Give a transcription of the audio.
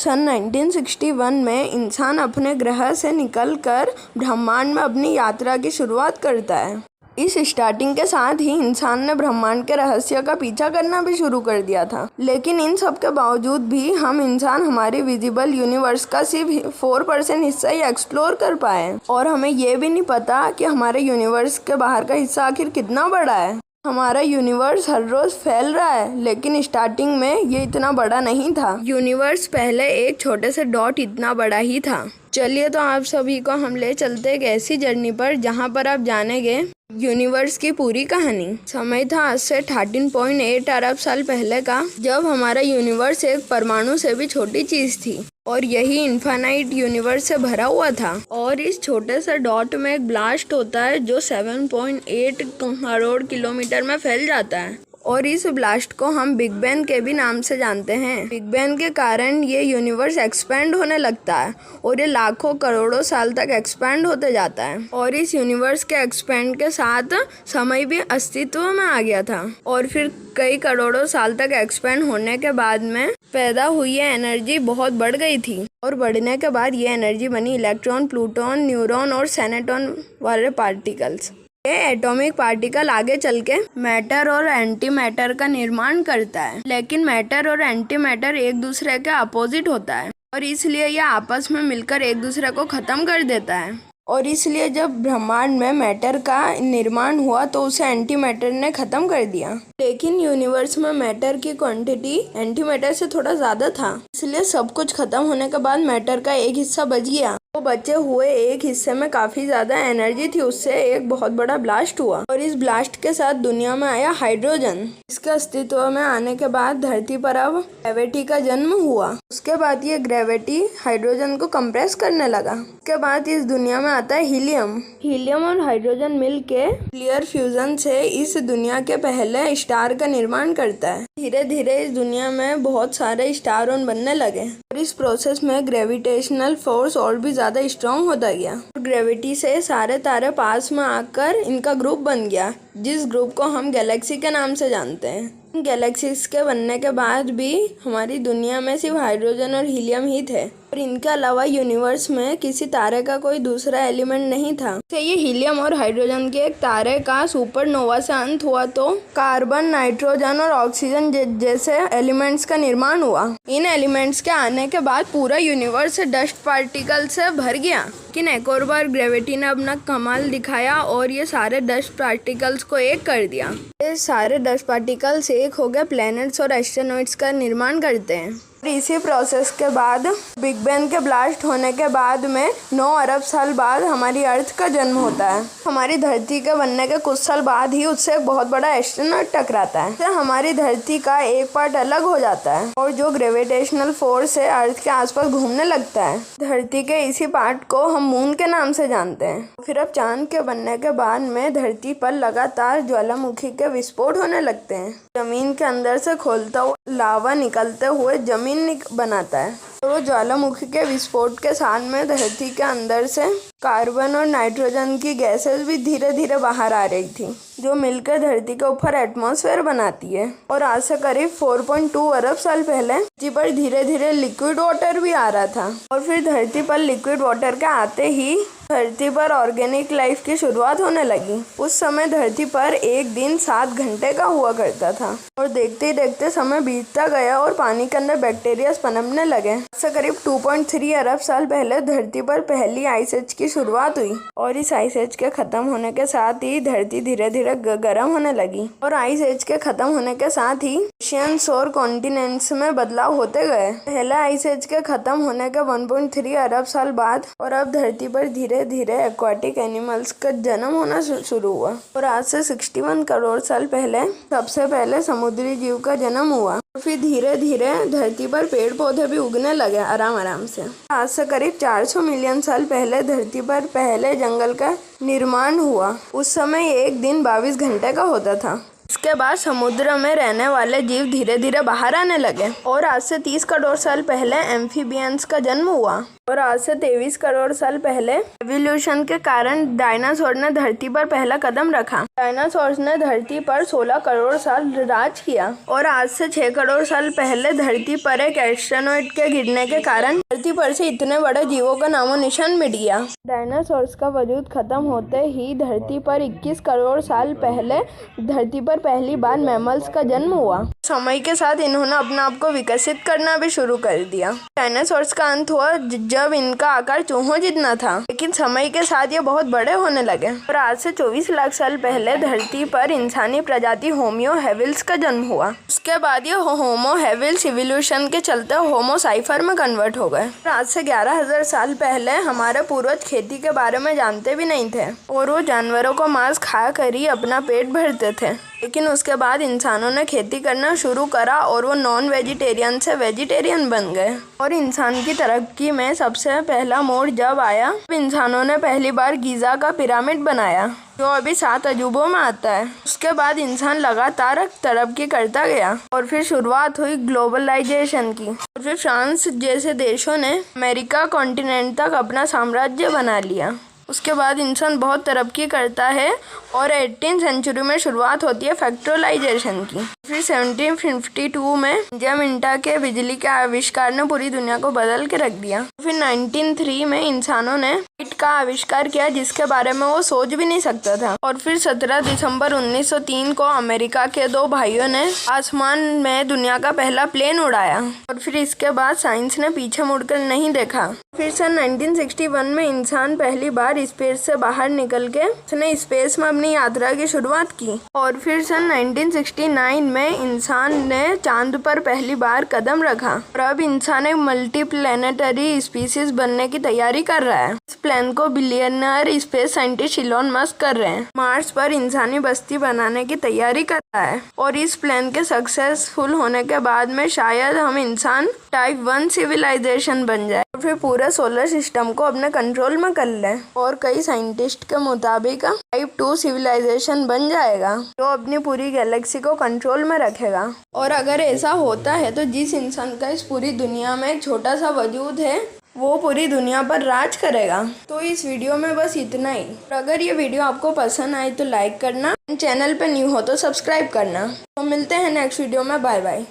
सन 1961 में इंसान अपने ग्रह से निकलकर ब्रह्मांड में अपनी यात्रा की शुरुआत करता है। इस स्टार्टिंग के साथ ही इंसान ने ब्रह्मांड के रहस्य का पीछा करना भी शुरू कर दिया था। लेकिन इन सब के बावजूद भी हम इंसान हमारी विजिबल यूनिवर्स का सिर्फ 4% हिस्सा ही एक्सप्लोर कर पाए और हमें ये भी नहीं पता कि हमारे यूनिवर्स के बाहर का हिस्सा आखिर कितना बड़ा है। हमारा यूनिवर्स हर रोज फैल रहा है, लेकिन स्टार्टिंग में ये इतना बड़ा नहीं था। यूनिवर्स पहले एक छोटे से डॉट इतना बड़ा ही था। चलिए तो आप सभी को हम ले चलते एक ऐसी जर्नी पर जहाँ पर आप जानेंगे यूनिवर्स की पूरी कहानी। समय था आज से 13.8 अरब साल पहले का, जब हमारा यूनिवर्स एक परमाणु से भी छोटी चीज थी और यही इन्फानाइट यूनिवर्स से भरा हुआ था। और इस छोटे से डॉट में एक ब्लास्ट होता है जो 7.8 करोड़ किलोमीटर में फैल जाता है और इस ब्लास्ट को हम बिग बैंग के भी नाम से जानते हैं। बिग बैंग के कारण ये यूनिवर्स एक्सपैंड होने लगता है और ये लाखों करोड़ों साल तक एक्सपैंड होते जाता है। और इस यूनिवर्स के एक्सपैंड के साथ समय भी अस्तित्व में आ गया था और फिर कई करोड़ों साल तक एक्सपैंड होने के बाद में पैदा हुई ये एनर्जी बहुत बढ़ गई थी और बढ़ने के बाद ये एनर्जी बनी इलेक्ट्रॉन, प्लूटॉन, न्यूट्रॉन और सेनेटॉन वाले पार्टिकल्स। ये एटॉमिक पार्टिकल आगे चल के मैटर और एंटी मैटर का निर्माण करता है, लेकिन मैटर और एंटी मैटर एक दूसरे के अपोजिट होता है और इसलिए यह आपस में मिलकर एक दूसरे को खत्म कर देता है। और इसलिए जब ब्रह्मांड में मैटर का निर्माण हुआ तो उसे एंटी मैटर ने खत्म कर दिया। लेकिन यूनिवर्स में मैटर की क्वांटिटी एंटी मैटर से थोड़ा ज्यादा था, इसलिए सब कुछ खत्म होने के बाद मैटर का एक हिस्सा बच गया। वो बचे हुए एक हिस्से में काफी ज्यादा एनर्जी थी, उससे एक बहुत बड़ा ब्लास्ट हुआ और इस ब्लास्ट के साथ दुनिया में आया हाइड्रोजन। इसके अस्तित्व में आने के बाद धरती पर अब ग्रेविटी का जन्म हुआ। उसके बाद ये ग्रेविटी हाइड्रोजन को कंप्रेस करने लगा। उसके बाद इस दुनिया में आता है हीलियम और हाइड्रोजन मिलके न्यूक्लियर फ्यूजन से इस दुनिया के पहले स्टार का निर्माण करता है। धीरे धीरे इस दुनिया में बहुत सारे स्टार बनने लगे और इस प्रोसेस में ग्रेविटेशनल फोर्स और भी ज्यादा स्ट्रॉन्ग होता गया। ग्रेविटी से सारे तारे पास में आकर इनका ग्रुप बन गया, जिस ग्रुप को हम गैलेक्सी के नाम से जानते हैं। गैलेक्सीज के बनने के बाद भी हमारी दुनिया में सिर्फ हाइड्रोजन और हीलियम ही थे और इनके अलावा यूनिवर्स में किसी तारे का कोई दूसरा एलिमेंट नहीं था। तो ये हीलियम और हाइड्रोजन के एक तारे का सुपरनोवा से अंत हुआ तो कार्बन, नाइट्रोजन और ऑक्सीजन जैसे एलिमेंट्स का निर्माण हुआ। इन एलिमेंट्स के आने के बाद पूरा यूनिवर्स डस्ट पार्टिकल से भर गया। लेकिन एक और बार ग्रेविटी ने अपना कमाल दिखाया और ये सारे डस्ट पार्टिकल्स को एक कर दिया। ये सारे डस्ट पार्टिकल्स एक हो गए प्लैनेट्स और एस्ट्रोनॉइट्स का निर्माण करते हैं। इसी प्रोसेस के बाद बिग बैंग के ब्लास्ट होने के बाद में 9 अरब साल बाद हमारी अर्थ का जन्म होता है। हमारी धरती के बनने के कुछ साल बाद ही उससे एक बहुत बड़ा एस्ट्रोनॉट टकराता है। तो हमारी धरती का एक पार्ट अलग हो जाता है और जो ग्रेविटेशनल फोर्स है अर्थ के आसपास घूमने लगता है। धरती के इसी पार्ट को हम मून के नाम से जानते हैं। फिर अब चांद के बनने के बाद में धरती पर लगातार ज्वालामुखी के विस्फोट होने लगते हैं। जमीन के अंदर से खोलता हुआ लावा निकलते हुए जमीन बनाता है। तो ज्वालामुखी के विस्फोट के साथ में धरती के अंदर से कार्बन और नाइट्रोजन की गैसेस भी धीरे धीरे बाहर आ रही थी, जो मिलकर धरती के ऊपर एटमॉस्फेयर बनाती है। और आज से करीब 4.2 अरब साल पहले धरती पर धीरे धीरे लिक्विड वाटर भी आ रहा था और फिर धरती पर लिक्विड वाटर के आते ही धरती पर ऑर्गेनिक लाइफ की शुरुआत होने लगी। उस समय धरती पर एक दिन 7 घंटे का हुआ करता था और देखते ही देखते समय बीतता गया और पानी के अंदर बैक्टीरिया पनपने लगे। से करीब 2.3 अरब साल पहले धरती पर पहली आइस एज की शुरुआत हुई और इस आइस एज के खत्म होने के साथ ही धरती धीरे धीरे गर्म होने लगी और आइस एज के खत्म होने के साथ ही ओशियंस और कॉन्टिनेंट्स में बदलाव होते गए। पहले आइस एज के खत्म होने के 1.3 अरब साल बाद और अब धरती पर धीरे धीरे एक्वाटिक एनिमल्स का जन्म होना शुरू हुआ और आज से 61 करोड़ साल पहले सबसे पहले समुद्री जीव का जन्म हुआ। फिर धीरे धीरे धरती पर पेड़ पौधे भी उगने लगे आराम से। आज से करीब 400 मिलियन साल पहले धरती पर पहले जंगल का निर्माण हुआ। उस समय एक दिन 22 घंटे का होता था। इसके बाद समुद्र में रहने वाले जीव धीरे धीरे बाहर आने लगे और आज से 30 करोड़ साल पहले एम्फीबियंस का जन्म हुआ और आज से 23 करोड़ साल पहले एवोल्यूशन के कारण डायनासोर ने धरती पर पहला कदम रखा। डायनासोर्स ने धरती पर 16 करोड़ साल राज किया और आज से 6 करोड़ साल पहले धरती पर एक एस्टेरॉयड के गिरने के कारण धरती पर से इतने बड़े जीवों का नामो निशान मिट गया। डायनासोर्स का वजूद खत्म होते ही धरती पर 21 करोड़ साल पहले धरती पर पहली बार मैमल्स का जन्म हुआ। समय के साथ इन्होंने अपने आप को विकसित करना भी शुरू कर दिया। डायनासोर्स का अंत हुआ जब इनका आकार चूहों जितना था, लेकिन समय के साथ ये बहुत बड़े होने लगे और आज से 24 लाख साल पहले धरती पर इंसानी प्रजाति होमो हेबिलिस का जन्म हुआ। उसके बाद ये होमो हेबिलिस इवोल्यूशन के चलते होमो साइफर में कन्वर्ट हो गए। आज से 11,000 साल पहले हमारे पूर्वज खेती के बारे में जानते भी नहीं थे और वो जानवरों को मांस खा कर ही अपना पेट भरते थे, लेकिन उसके बाद इंसानों ने खेती करना शुरू करा और वो नॉन वेजिटेरियन से वेजिटेरियन बन गए। और इंसान की तरक्की में सबसे पहला मोड़ जब आया, इंसानों ने पहली बार गीज़ा का पिरामिड बनाया जो अभी 7 अजूबों में आता है। उसके बाद इंसान लगातार तरक्की करता गया और फिर शुरुआत हुई ग्लोबलाइजेशन की और फिर फ्रांस जैसे देशों ने अमेरिका कॉन्टिनेंट तक अपना साम्राज्य बना लिया। उसके बाद इंसान बहुत तरक्की करता है और 18वीं सेंचुरी में शुरुआत होती है फैक्टराइजेशन की। फिर 1752 में मिंटा के बिजली के आविष्कार ने पूरी दुनिया को बदल के रख दिया। फिर 1903 में इंसानों ने लाइट का आविष्कार किया जिसके बारे में वो सोच भी नहीं सकता था। और फिर 17 दिसंबर 1903 को अमेरिका के 2 भाइयों ने आसमान में दुनिया का पहला प्लेन उड़ाया और फिर इसके बाद साइंस ने पीछे मुड़कर नहीं देखा। फिर सन 1961 में इंसान पहली बार स्पेस से बाहर निकल के उसने स्पेस में अपनी यात्रा की शुरुआत की। और फिर सन 1969 में इंसान ने चांद पर पहली बार कदम रखा और अब इंसान एक मल्टी प्लेनेटरी स्पीसीज बनने की तैयारी कर रहा है। इस प्लान को billionaire space scientist Elon Musk कर रहे हैं। मार्स पर इंसानी बस्ती बनाने की तैयारी कर रहा है और इस प्लान के सक्सेसफुल होने के बाद में शायद हम इंसान टाइप 1 सिविलाइजेशन बन जाए और फिर पूरे सोलर सिस्टम को अपने कंट्रोल में कर ले। और कई साइंटिस्ट के मुताबिक टाइप 2 सिविलाइजेशन बन जाएगा जो अपनी पूरी गैलेक्सी को कंट्रोल में रखेगा। और अगर ऐसा होता है तो जिस इंसान का इस पूरी दुनिया में एक छोटा सा वजूद है वो पूरी दुनिया पर राज करेगा। तो इस वीडियो में बस इतना ही। और अगर ये वीडियो आपको पसंद आई तो लाइक करना, चैनल पे न्यू हो तो सब्सक्राइब करना। तो मिलते हैं नेक्स्ट वीडियो में। Bye bye.